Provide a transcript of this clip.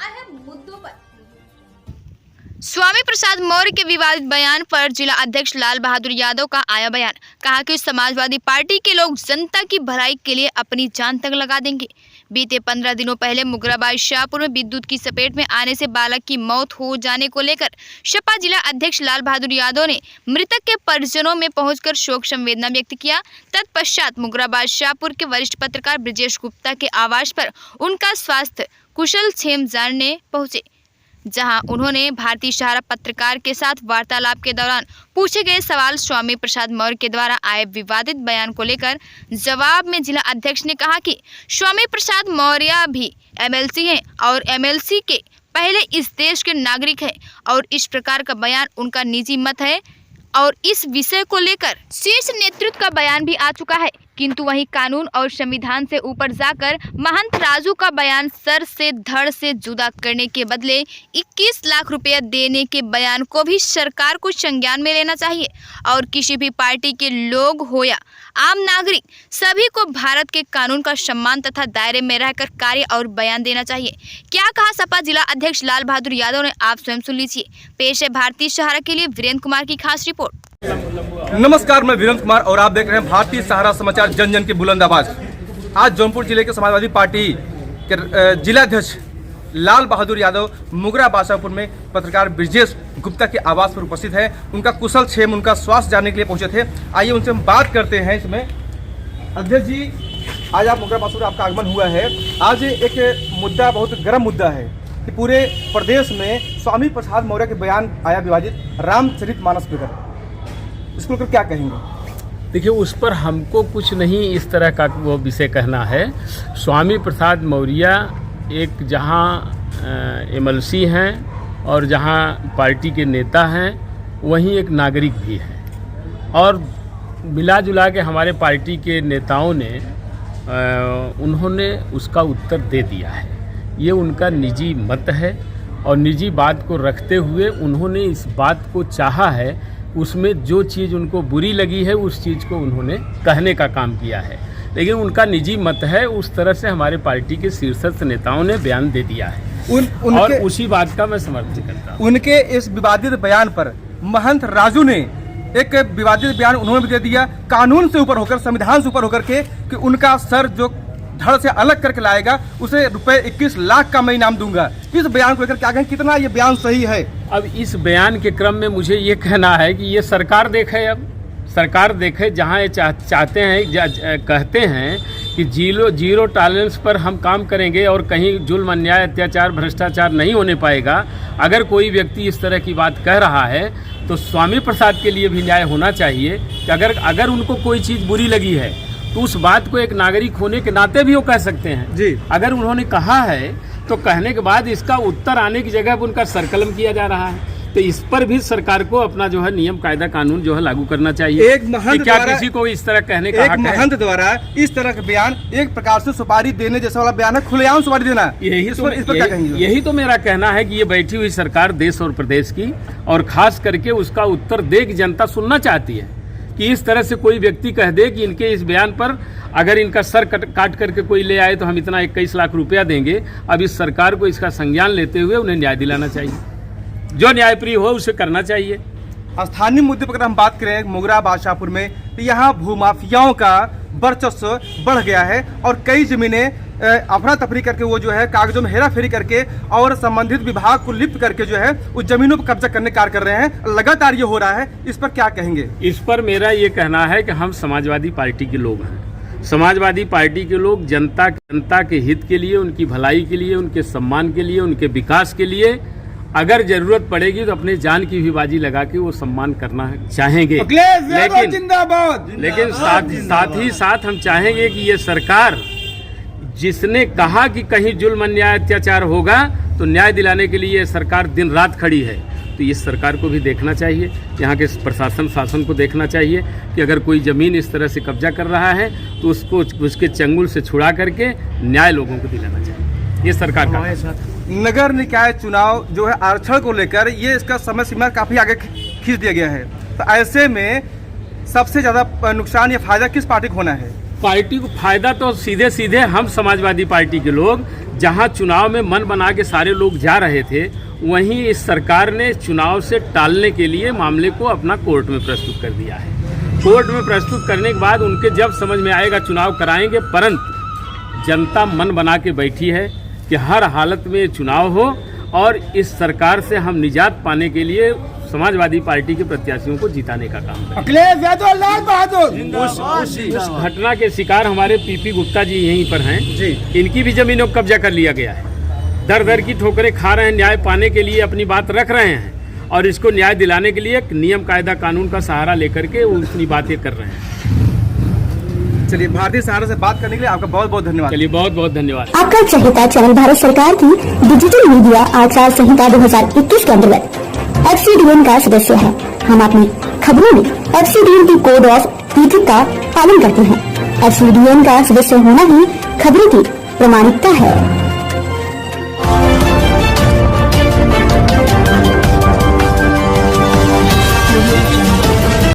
आए हैं मुद्दों पर। स्वामी प्रसाद मौर्य के विवादित बयान पर जिला अध्यक्ष लाल बहादुर यादव का आया बयान। कहा कि समाजवादी पार्टी के लोग जनता की भलाई के लिए अपनी जान तक लगा देंगे। बीते 15 दिनों पहले मुगराबाद शाहपुर में विद्युत की चपेट में आने से बालक की मौत हो जाने को लेकर सपा जिला अध्यक्ष लाल बहादुर यादव ने मृतक के परिजनों में पहुंचकर शोक संवेदना व्यक्त किया। तत्पश्चात मुगराबाद शाहपुर के वरिष्ठ पत्रकार ब्रजेश गुप्ता के आवास पर उनका स्वास्थ्य कुशल क्षेम जानने पहुंचे, जहां उन्होंने भारतीय सहारा पत्रकार के साथ वार्तालाप के दौरान पूछे गए सवाल स्वामी प्रसाद मौर्य के द्वारा आए विवादित बयान को लेकर जवाब में जिला अध्यक्ष ने कहा कि स्वामी प्रसाद मौर्य भी एमएलसी हैं और एमएलसी के पहले इस देश के नागरिक हैं और इस प्रकार का बयान उनका निजी मत है और इस विषय को लेकर शीर्ष नेतृत्व का बयान भी आ चुका है। किंतु वहीं कानून और संविधान से ऊपर जाकर महंत राजू का बयान सर से धड़ से जुदा करने के बदले 21 लाख रुपया देने के बयान को भी सरकार को संज्ञान में लेना चाहिए और किसी भी पार्टी के लोग हो या आम नागरिक सभी को भारत के कानून का सम्मान तथा दायरे में रहकर कार्य और बयान देना चाहिए। क्या कहा सपा जिला अध्यक्ष लाल बहादुर यादव ने, आप स्वयं सुन लीजिए। पेश है भारतीय सहारा के लिए वीरेंद्र कुमार की खास रिपोर्ट। नमस्कार, मैं वीरेंद्र कुमार और आप देख रहे हैं भारतीय सहारा समाचार, जन जन की बुलंद आवाज। आज जौनपुर जिले के समाजवादी पार्टी के जिलाध्यक्ष लाल बहादुर यादव मुगराबाद शाहपुर में पत्रकार ब्रजेश गुप्ता के आवास पर उपस्थित है। उनका कुशल क्षेम, उनका स्वास्थ्य जानने के लिए पहुंचे थे। आइए उनसे हम बात करते हैं। इसमें अध्यक्ष जी, आज आप मुगराबाद में आपका आगमन हुआ है। आज एक मुद्दा, बहुत गर्म मुद्दा है कि पूरे प्रदेश में स्वामी प्रसाद मौर्य के बयान आया विवादित रामचरितमानस पे कर, इसको लेकर क्या कहेंगे? देखिए, उस पर हमको कुछ नहीं इस तरह का वो विषय कहना है। स्वामी प्रसाद मौर्य एक जहाँ एमएलसी हैं और जहाँ पार्टी के नेता हैं, वहीं एक नागरिक भी हैं और मिला जुला के हमारे पार्टी के नेताओं ने उन्होंने उसका उत्तर दे दिया है। ये उनका निजी मत है और निजी बात को रखते हुए उन्होंने इस बात को चाहा है, उसमें जो चीज़ उनको बुरी लगी है उस चीज़ को उन्होंने कहने का काम किया है, लेकिन उनका निजी मत है। उस तरह से हमारे पार्टी के शीर्षस्थ नेताओं ने बयान दे दिया है और उसी बात का मैं समर्थन करता हूँ। उनके इस विवादित बयान पर महंत राजू ने एक विवादित बयान उन्होंने भी दे दिया, कानून से ऊपर होकर, संविधान से ऊपर होकर के, कि उनका सर जो धड़ से अलग करके लाएगा उसे रुपए 21 लाख का मैं इनाम दूंगा। इस बयान को लेकर क्या कहें, कितना ये बयान सही है? अब इस बयान के क्रम में मुझे ये कहना है कि ये सरकार देखे, अब सरकार देखे जहाँ ये चाहते हैं, कहते हैं कि जीरो टॉलरेंस पर हम काम करेंगे और कहीं जुल्म, अन्याय, अत्याचार, भ्रष्टाचार नहीं होने पाएगा। अगर कोई व्यक्ति इस तरह की बात कह रहा है तो स्वामी प्रसाद के लिए भी न्याय होना चाहिए कि अगर उनको कोई चीज़ बुरी लगी है तो उस बात को एक नागरिक होने के नाते भी वो कह सकते हैं जी। अगर उन्होंने कहा है तो कहने के बाद इसका उत्तर आने की जगह पर उनका सरकलम किया जा रहा है, तो इस पर भी सरकार को अपना जो है नियम, कायदा, कानून जो है लागू करना चाहिए। एक महंत क्या किसी को इस तरह कहने का हक है? महंत द्वारा इस तरह का बयान एक प्रकार से सुपारी देने जैसा वाला बयान है, खुलेआम सुपारी देना। यही तो मेरा कहना है कि ये बैठी हुई सरकार देश और प्रदेश की, और खास करके उसका उत्तर दे कि जनता सुनना चाहती है कि इस तरह से कोई व्यक्ति कह दे कि इनके इस बयान पर अगर इनका सर काट करके कोई ले आए तो हम इतना 21 लाख रुपया देंगे। अब इस सरकार को इसका संज्ञान लेते हुए उन्हें न्याय दिलाना चाहिए, जो न्यायप्रिय हो उसे करना चाहिए। स्थानीय मुद्दे पर अगर हम बात करें मुगराबाद शाहपुर में, तो यहाँ भूमाफियाओं का वर्चस्व बढ़ गया है और कई जमीनें अफरा तफरी करके, वो जो है कागजों में हेरा फेरी करके और संबंधित विभाग को लिप्त करके जो है उस जमीनों पर कब्जा करने कार्य कर रहे हैं। लगातार ये हो रहा है, इस पर क्या कहेंगे? इस पर मेरा ये कहना है कि हम समाजवादी पार्टी के लोग हैं। समाजवादी पार्टी के लोग जनता के हित के लिए, उनकी भलाई के लिए, उनके सम्मान के लिए, उनके विकास के लिए अगर जरूरत पड़ेगी तो अपने जान की भी बाजी लगा के वो सम्मान करना चाहेंगे। लेकिन साथ ही साथ हम चाहेंगे कि ये सरकार, जिसने कहा कि कहीं जुल्म, अन्याय, अत्याचार होगा तो न्याय दिलाने के लिए सरकार दिन रात खड़ी है, तो इस सरकार को भी देखना चाहिए, यहाँ के प्रशासन शासन को देखना चाहिए कि अगर कोई ज़मीन इस तरह से कब्जा कर रहा है तो उसको उसके चंगुल से छुड़ा करके न्याय लोगों को दिलाना चाहिए। ये सरकार का नगर निकाय चुनाव जो है आरक्षण को लेकर ये इसका समय सीमा काफ़ी आगे खींच दिया गया है, तो ऐसे में सबसे ज़्यादा नुकसान या फायदा किस पार्टी को होना है? पार्टी को फायदा तो सीधे हम समाजवादी पार्टी के लोग जहां चुनाव में मन बना के सारे लोग जा रहे थे, वहीं इस सरकार ने चुनाव से टालने के लिए मामले को अपना कोर्ट में प्रस्तुत कर दिया है। कोर्ट में प्रस्तुत करने के बाद उनके जब समझ में आएगा चुनाव कराएंगे, परंतु जनता मन बना के बैठी है कि हर हालत में चुनाव हो और इस सरकार से हम निजात पाने के लिए समाजवादी पार्टी के प्रत्याशियों को जिताने का काम करें। अखिलेश यादव, लाल बहादुर। उस घटना के शिकार हमारे पीपी गुप्ता जी यहीं पर हैं जी। इनकी भी जमीनों को कब्जा कर लिया गया है। दर दर की ठोकरें खा रहे हैं, न्याय पाने के लिए अपनी बात रख रहे हैं और इसको न्याय दिलाने के लिए एक नियम कायदा कानून का सहारा लेकर के वो अपनी बातें कर रहे हैं। चलिए, भारतीय सहारा से बात करने के लिए आपका बहुत बहुत धन्यवाद। चलिए, बहुत बहुत धन्यवाद। आपका चहेता चैनल भारत सरकार की डिजिटल मीडिया आचार संहिता 2021 के अंतर्गत FCDN का सदस्य है। हम अपनी खबरों में FCDN की कोड ऑफ इथिक्स का पालन करते हैं। FCDN का सदस्य होना ही खबरों की प्रामाणिकता है।